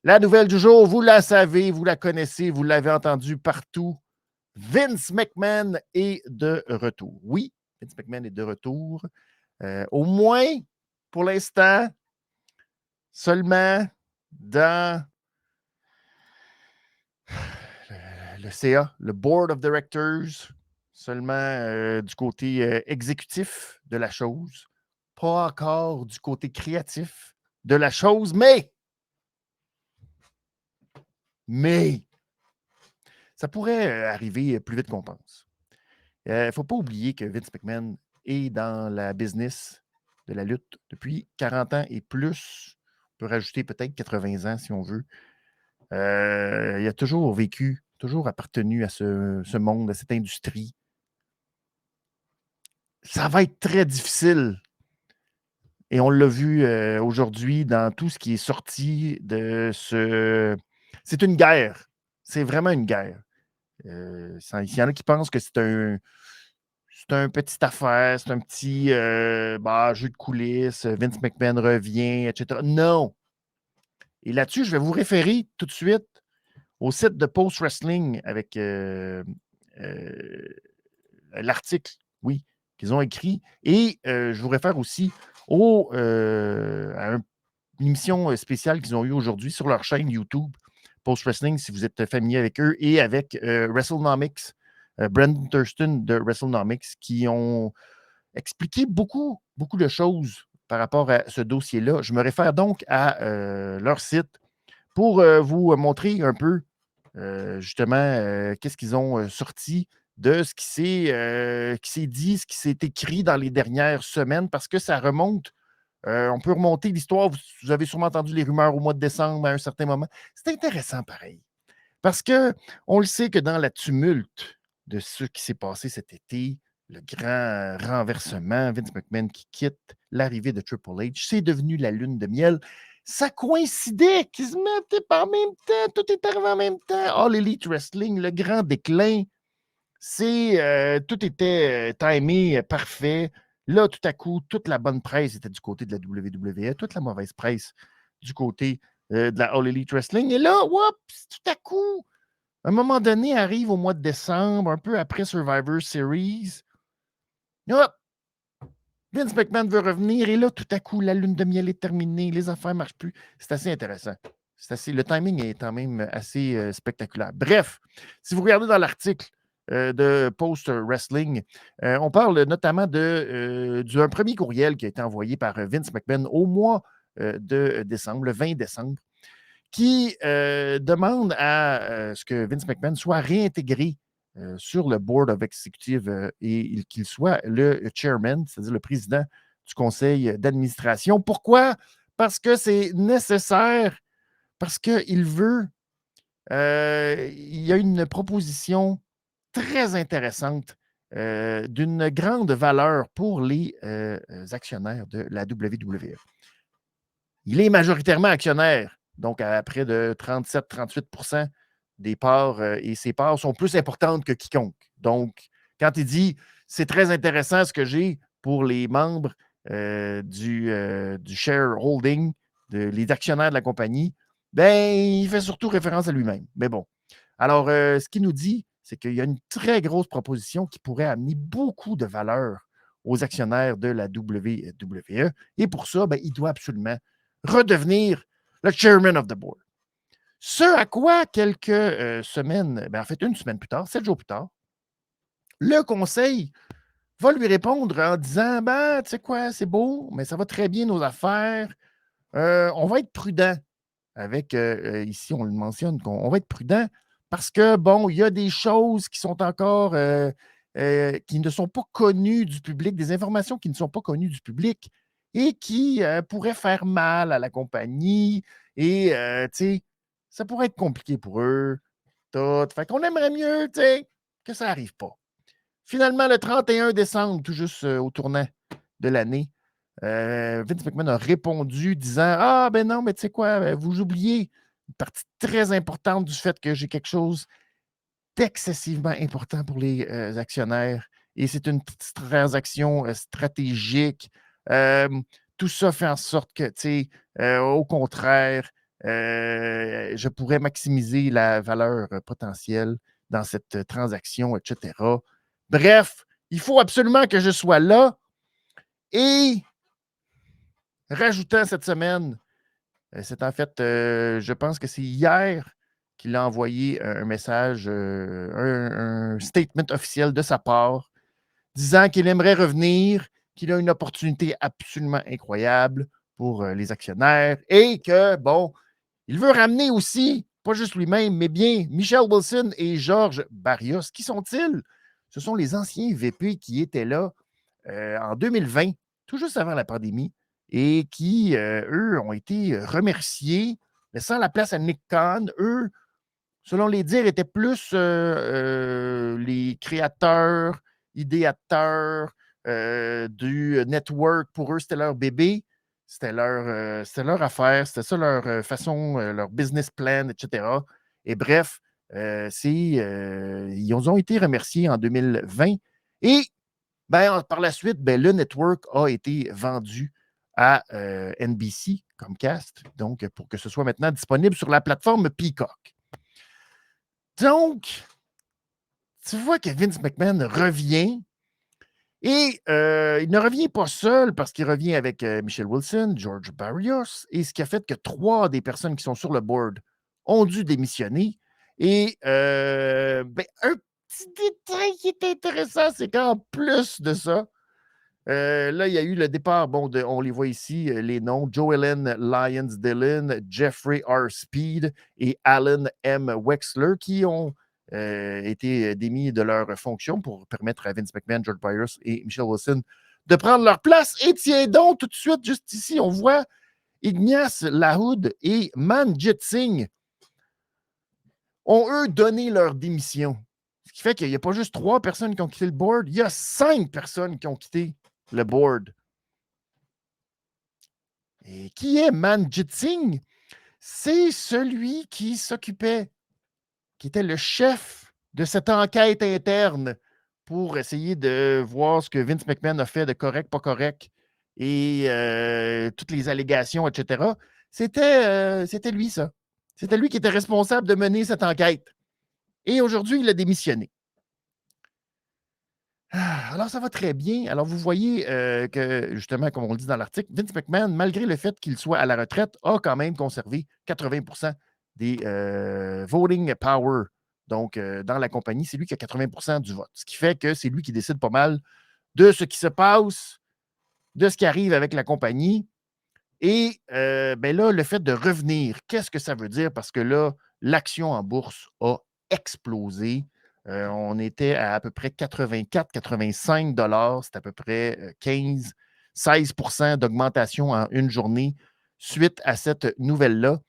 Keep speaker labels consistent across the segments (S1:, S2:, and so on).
S1: La nouvelle du jour, vous la savez, vous la connaissez, vous l'avez entendue partout. Vince McMahon est de retour. Oui, Vince McMahon est de retour. Au moins, pour l'instant, seulement dans le CA, le Board of Directors, seulement du côté exécutif de la chose, pas encore du côté créatif de la chose, mais ça pourrait arriver plus vite qu'on pense. Il ne faut pas oublier que Vince McMahon est dans la business de la lutte depuis 40 ans et plus. On peut rajouter peut-être 80 ans si on veut. Il a toujours vécu, toujours appartenu à ce monde, à cette industrie. Ça va être très difficile. Et on l'a vu aujourd'hui dans tout ce qui est sorti de ce... C'est une guerre. C'est vraiment une guerre. Il y en a qui pensent que c'est un petite affaire, c'est un petit jeu de coulisses, Vince McMahon revient, etc. Non. Et là-dessus, je vais vous référer tout de suite au site de Post Wrestling avec l'article, oui, qu'ils ont écrit. Et je vous réfère aussi à une émission spéciale qu'ils ont eue aujourd'hui sur leur chaîne YouTube, Post Wrestling, si vous êtes familier avec eux, et avec WrestleNomics, Brandon Thurston de WrestleNomics, qui ont expliqué beaucoup, beaucoup de choses par rapport à ce dossier-là. Je me réfère donc à leur site pour vous montrer un peu justement qu'est-ce qu'ils ont sorti de ce qui s'est dit, ce qui s'est écrit dans les dernières semaines, parce que ça remonte. On peut remonter l'histoire. Vous avez sûrement entendu les rumeurs au mois de décembre à un certain moment. C'est intéressant pareil. Parce qu'on le sait que dans la tumulte de ce qui s'est passé cet été, le grand renversement, Vince McMahon qui quitte, l'arrivée de Triple H, c'est devenu la lune de miel. Ça coïncidait quasiment en même temps, tout est arrivé en même temps. All Elite Wrestling, le grand déclin, tout était timé, parfait. Là, tout à coup, toute la bonne presse était du côté de la WWE, toute la mauvaise presse du côté de la All Elite Wrestling. Et là, tout à coup, à un moment donné, arrive au mois de décembre, un peu après Survivor Series. Hop! Vince McMahon veut revenir et là, tout à coup, la lune de miel est terminée, les affaires ne marchent plus. C'est assez intéressant. Le timing est quand même assez spectaculaire. Bref, si vous regardez dans l'article de Post Wrestling, on parle notamment d'un premier courriel qui a été envoyé par Vince McMahon au mois de décembre, le 20 décembre, qui demande à ce que Vince McMahon soit réintégré sur le Board of Executive et qu'il soit le chairman, c'est-à-dire le président du conseil d'administration. Pourquoi? Parce que c'est nécessaire, parce qu'il veut, il y a une proposition très intéressante d'une grande valeur pour les actionnaires de la WWE. Il est majoritairement actionnaire, donc à près de 37-38 des parts, et ses parts sont plus importantes que quiconque. Donc, quand il dit c'est très intéressant ce que j'ai pour les membres du shareholding, les actionnaires de la compagnie, ben, il fait surtout référence à lui-même. Mais bon. Alors, ce qu'il nous dit, c'est qu'il y a une très grosse proposition qui pourrait amener beaucoup de valeur aux actionnaires de la WWE. Et pour ça, ben, il doit absolument redevenir le chairman of the board. Ce à quoi, quelques semaines, en fait, une semaine plus tard, 7 jours plus tard, le conseil va lui répondre en disant tu sais quoi, c'est beau, mais ça va très bien nos affaires. On va être prudent avec, ici, on le mentionne, on va être prudent parce que, bon, il y a des choses qui sont encore, qui ne sont pas connues du public, des informations qui ne sont pas connues du public et qui pourraient faire mal à la compagnie. Et, tu sais, ça pourrait être compliqué pour eux. Tout. Fait qu'on aimerait mieux, tu sais, que ça n'arrive pas. Finalement, le 31 décembre, tout juste au tournant de l'année, Vince McMahon a répondu disant ben non, mais tu sais quoi, vous oubliez une partie très importante du fait que j'ai quelque chose d'excessivement important pour les actionnaires et c'est une transaction stratégique. Tout ça fait en sorte que, tu sais, au contraire, je pourrais maximiser la valeur potentielle dans cette transaction, etc. Bref, il faut absolument que je sois là. Et rajoutant cette semaine, c'est en fait, je pense que c'est hier qu'il a envoyé un message, un statement officiel de sa part, disant qu'il aimerait revenir, qu'il a une opportunité absolument incroyable pour les actionnaires et que, bon, il veut ramener aussi, pas juste lui-même, mais bien Michelle Wilson et Georges Barrios. Qui sont-ils? Ce sont les anciens VP qui étaient là en 2020, tout juste avant la pandémie, et qui, eux, ont été remerciés, laissant la place à Nick Khan. Eux, selon les dires, étaient plus les créateurs, idéateurs du network. Pour eux, c'était leur bébé. C'était leur affaire, c'était ça leur façon, leur business plan, etc. Et bref, ils ont été remerciés en 2020. Et ben, par la suite, ben, le network a été vendu à NBC, Comcast, donc pour que ce soit maintenant disponible sur la plateforme Peacock. Donc, tu vois que Vince McMahon revient et il ne revient pas seul parce qu'il revient avec Michelle Wilson, George Barrios, et ce qui a fait que 3 des personnes qui sont sur le board ont dû démissionner. Et ben, un petit détail qui est intéressant, c'est qu'en plus de ça, là, il y a eu le départ, bon, on les voit ici, les noms, Joellen Lyons-Dillon, Jeffrey R. Speed et Alan M. Wexler, qui ont été démis de leurs fonctions pour permettre à Vince McMahon, George Barrios et Michelle Wilson de prendre leur place. Et tiens donc, tout de suite, juste ici, on voit Ignace Lahoud et Manjit Singh ont, eux, donné leur démission. Ce qui fait qu'il n'y a pas juste 3 personnes qui ont quitté le board, il y a 5 personnes qui ont quitté le board. Et qui est Manjit Singh? C'est celui qui s'occupait, qui était le chef de cette enquête interne pour essayer de voir ce que Vince McMahon a fait de correct, pas correct, et toutes les allégations, etc. C'était lui, ça. C'était lui qui était responsable de mener cette enquête. Et aujourd'hui, il a démissionné. Alors, ça va très bien. Alors, vous voyez que, justement, comme on le dit dans l'article, Vince McMahon, malgré le fait qu'il soit à la retraite, a quand même conservé 80% des voting power. Donc, dans la compagnie, c'est lui qui a 80% du vote. Ce qui fait que c'est lui qui décide pas mal de ce qui se passe, de ce qui arrive avec la compagnie. Et ben là, le fait de revenir, qu'est-ce que ça veut dire? Parce que là, l'action en bourse a explosé. On était à peu près 84-85 $. C'est à peu près 15-16 % d'augmentation en une journée suite à cette nouvelle-là.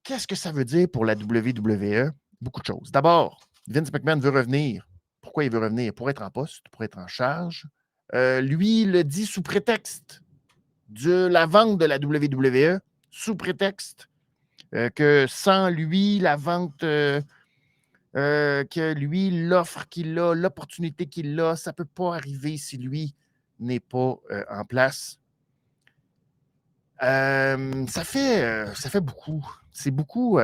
S1: Qu'est-ce que ça veut dire pour la WWE? Beaucoup de choses. D'abord, Vince McMahon veut revenir. Pourquoi il veut revenir? Pour être en poste, pour être en charge. Lui, il le dit sous prétexte de la vente de la WWE, sous prétexte que sans lui, la vente, que lui, l'offre qu'il a, l'opportunité qu'il a, ça ne peut pas arriver si lui n'est pas en place. Ça fait beaucoup. C'est beaucoup.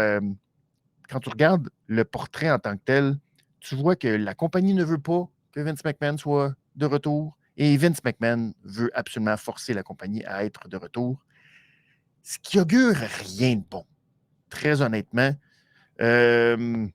S1: Quand tu regardes le portrait en tant que tel, tu vois que la compagnie ne veut pas que Vince McMahon soit de retour et Vince McMahon veut absolument forcer la compagnie à être de retour. Ce qui augure rien de bon, très honnêtement. Est-ce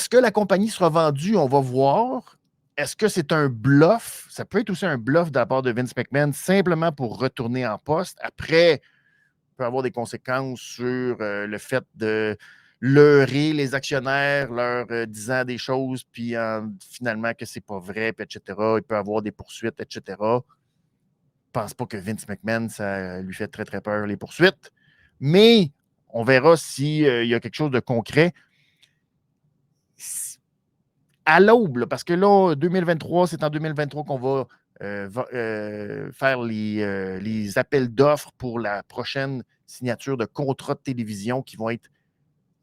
S1: que la compagnie sera vendue? On va voir. Est-ce que c'est un bluff? Ça peut être aussi un bluff de la part de Vince McMahon, simplement pour retourner en poste. Après, ça peut avoir des conséquences sur le fait de leurrer les actionnaires, leur disant des choses, puis finalement que c'est pas vrai, puis etc. Il peut avoir des poursuites, etc. Je ne pense pas que Vince McMahon, ça lui fait très, très peur, les poursuites. Mais on verra s'il y a quelque chose de concret. À l'aube, parce que là, 2023, c'est en 2023 qu'on va faire les appels d'offres pour la prochaine signature de contrats de télévision qui vont être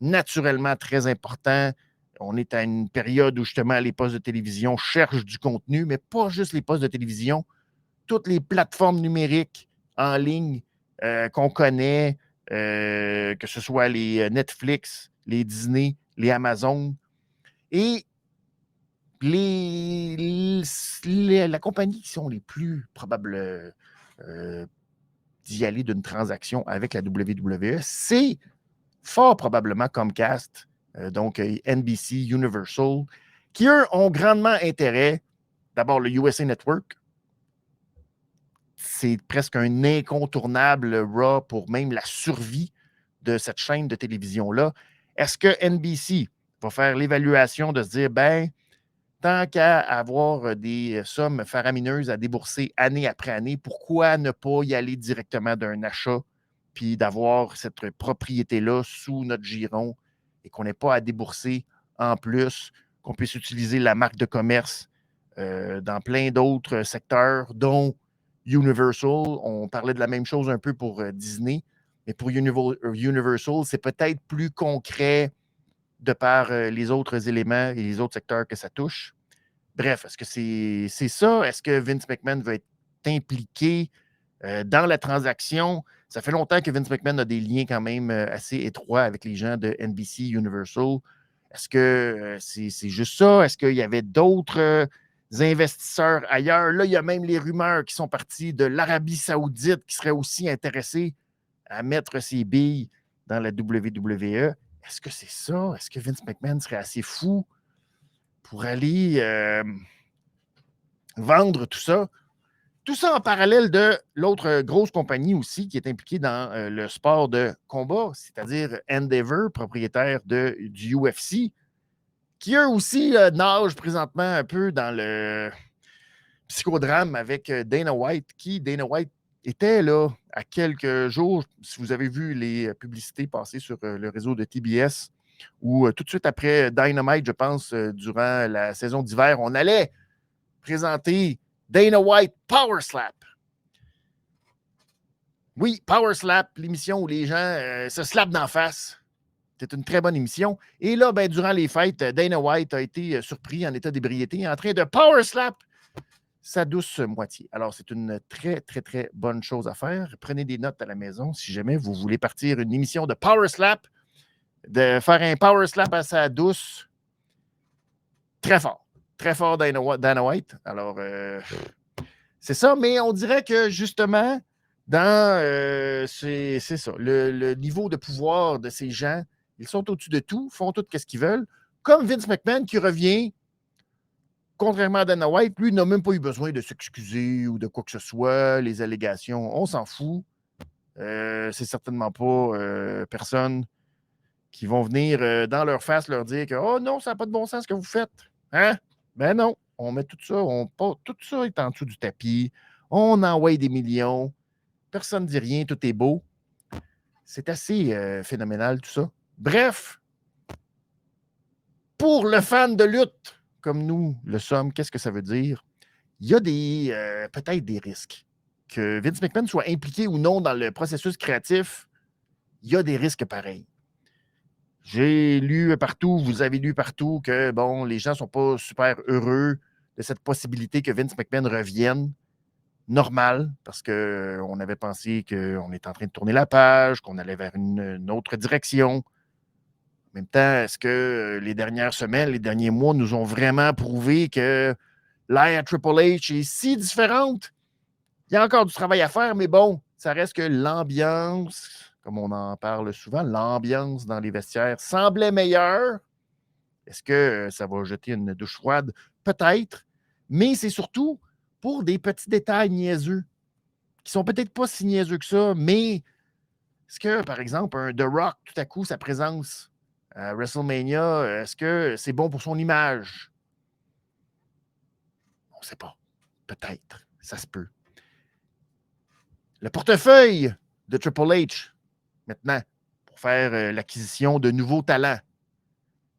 S1: naturellement très importants. On est à une période où justement les postes de télévision cherchent du contenu, mais pas juste les postes de télévision, toutes les plateformes numériques en ligne qu'on connaît, que ce soit les Netflix, les Disney, les Amazon. Et la compagnie qui sont les plus probables d'y aller d'une transaction avec la WWE, c'est fort probablement Comcast, donc NBC, Universal, qui, eux, ont grandement intérêt. D'abord, le USA Network, c'est presque un incontournable Raw pour même la survie de cette chaîne de télévision-là. Est-ce que NBC va faire l'évaluation de se dire, ben, tant qu'à avoir des sommes faramineuses à débourser année après année, pourquoi ne pas y aller directement d'un achat puis d'avoir cette propriété-là sous notre giron et qu'on n'ait pas à débourser en plus, qu'on puisse utiliser la marque de commerce dans plein d'autres secteurs, dont Universal. On parlait de la même chose un peu pour Disney, mais pour Universal, c'est peut-être plus concret de par les autres éléments et les autres secteurs que ça touche. Bref, est-ce que c'est ça? Est-ce que Vince McMahon va être impliqué dans la transaction? Ça fait longtemps que Vince McMahon a des liens quand même assez étroits avec les gens de NBC Universal. Est-ce que c'est juste ça? Est-ce qu'il y avait d'autres investisseurs ailleurs? Là, il y a même les rumeurs qui sont parties de l'Arabie Saoudite qui serait aussi intéressée à mettre ses billes dans la WWE. Est-ce que c'est ça? Est-ce que Vince McMahon serait assez fou pour aller vendre tout ça? Tout ça en parallèle de l'autre grosse compagnie aussi qui est impliquée dans le sport de combat, c'est-à-dire Endeavor, propriétaire du UFC, qui eux aussi nagent présentement un peu dans le psychodrame avec Dana White, Dana White était là à quelques jours, si vous avez vu les publicités passer sur le réseau de TBS, où tout de suite après Dynamite, je pense, durant la saison d'hiver, on allait présenter Dana White Power Slap. Oui, Power Slap, l'émission où les gens se slapent d'en face. C'est une très bonne émission. Et là, ben, durant les fêtes, Dana White a été surpris en état d'ébriété en train de Power Slap sa douce moitié. Alors, c'est une très, très, très bonne chose à faire. Prenez des notes à la maison si jamais vous voulez partir une émission de Power Slap, de faire un Power Slap à sa douce. Très fort. Très fort, Dana White. Alors, c'est ça, mais on dirait que justement, c'est ça, le niveau de pouvoir de ces gens, ils sont au-dessus de tout, font tout ce qu'ils veulent. Comme Vince McMahon qui revient, contrairement à Dana White, lui n'a même pas eu besoin de s'excuser ou de quoi que ce soit, les allégations, on s'en fout. C'est certainement pas personne qui vont venir dans leur face leur dire que oh non, ça n'a pas de bon sens ce que vous faites. Hein? Ben non, on met tout ça, tout ça est en dessous du tapis, on envoie des millions, personne ne dit rien, tout est beau. C'est assez phénoménal tout ça. Bref, pour le fan de lutte, comme nous le sommes, qu'est-ce que ça veut dire? Il y a peut-être des risques. Que Vince McMahon soit impliqué ou non dans le processus créatif, il y a des risques pareils. J'ai lu partout, vous avez lu partout que, bon, les gens ne sont pas super heureux de cette possibilité que Vince McMahon revienne. Normal, parce qu'on avait pensé qu'on était en train de tourner la page, qu'on allait vers une autre direction. En même temps, est-ce que les dernières semaines, les derniers mois nous ont vraiment prouvé que l'ère Triple H est si différente? Il y a encore du travail à faire, mais bon, ça reste que l'ambiance, comme on en parle souvent, l'ambiance dans les vestiaires semblait meilleure. Est-ce que ça va jeter une douche froide? Peut-être, mais c'est surtout pour des petits détails niaiseux qui sont peut-être pas si niaiseux que ça, mais est-ce que, par exemple, un The Rock, tout à coup, sa présence à WrestleMania, est-ce que c'est bon pour son image? On ne sait pas. Peut-être. Ça se peut. Le portefeuille de Triple H, maintenant, pour faire l'acquisition de nouveaux talents.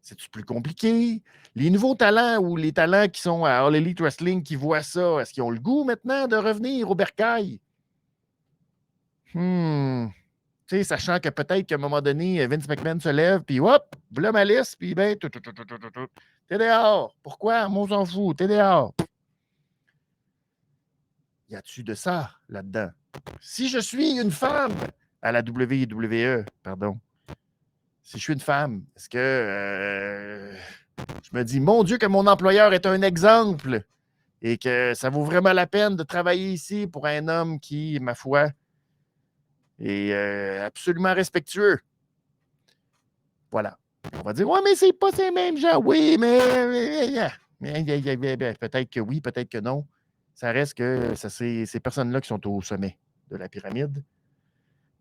S1: C'est-tu plus compliqué? Les nouveaux talents ou les talents qui sont à All Elite Wrestling qui voient ça, est-ce qu'ils ont le goût maintenant de revenir au bercail? Tu sais, sachant que peut-être qu'à un moment donné, Vince McMahon se lève, puis hop, voilà ma liste, puis ben, t'es dehors. Pourquoi? Moi, on s'en fout, t'es dehors. Y a-tu de ça là-dedans? Si je suis une femme à la WWE, pardon. Si je suis une femme, est-ce que je me dis, mon Dieu, que mon employeur est un exemple et que ça vaut vraiment la peine de travailler ici pour un homme qui, ma foi, est absolument respectueux. Voilà. On va dire, ouais, mais c'est pas ces mêmes gens. Oui, mais peut-être que oui, peut-être que non. Ça reste que c'est ces personnes-là qui sont au sommet de la pyramide.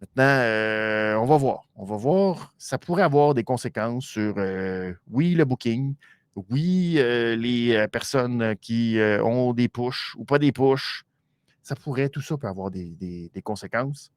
S1: Maintenant, on va voir. On va voir. Ça pourrait avoir des conséquences sur, oui, le booking, oui, les personnes qui ont des pushs ou pas des pushs. Ça pourrait, tout ça peut avoir des conséquences.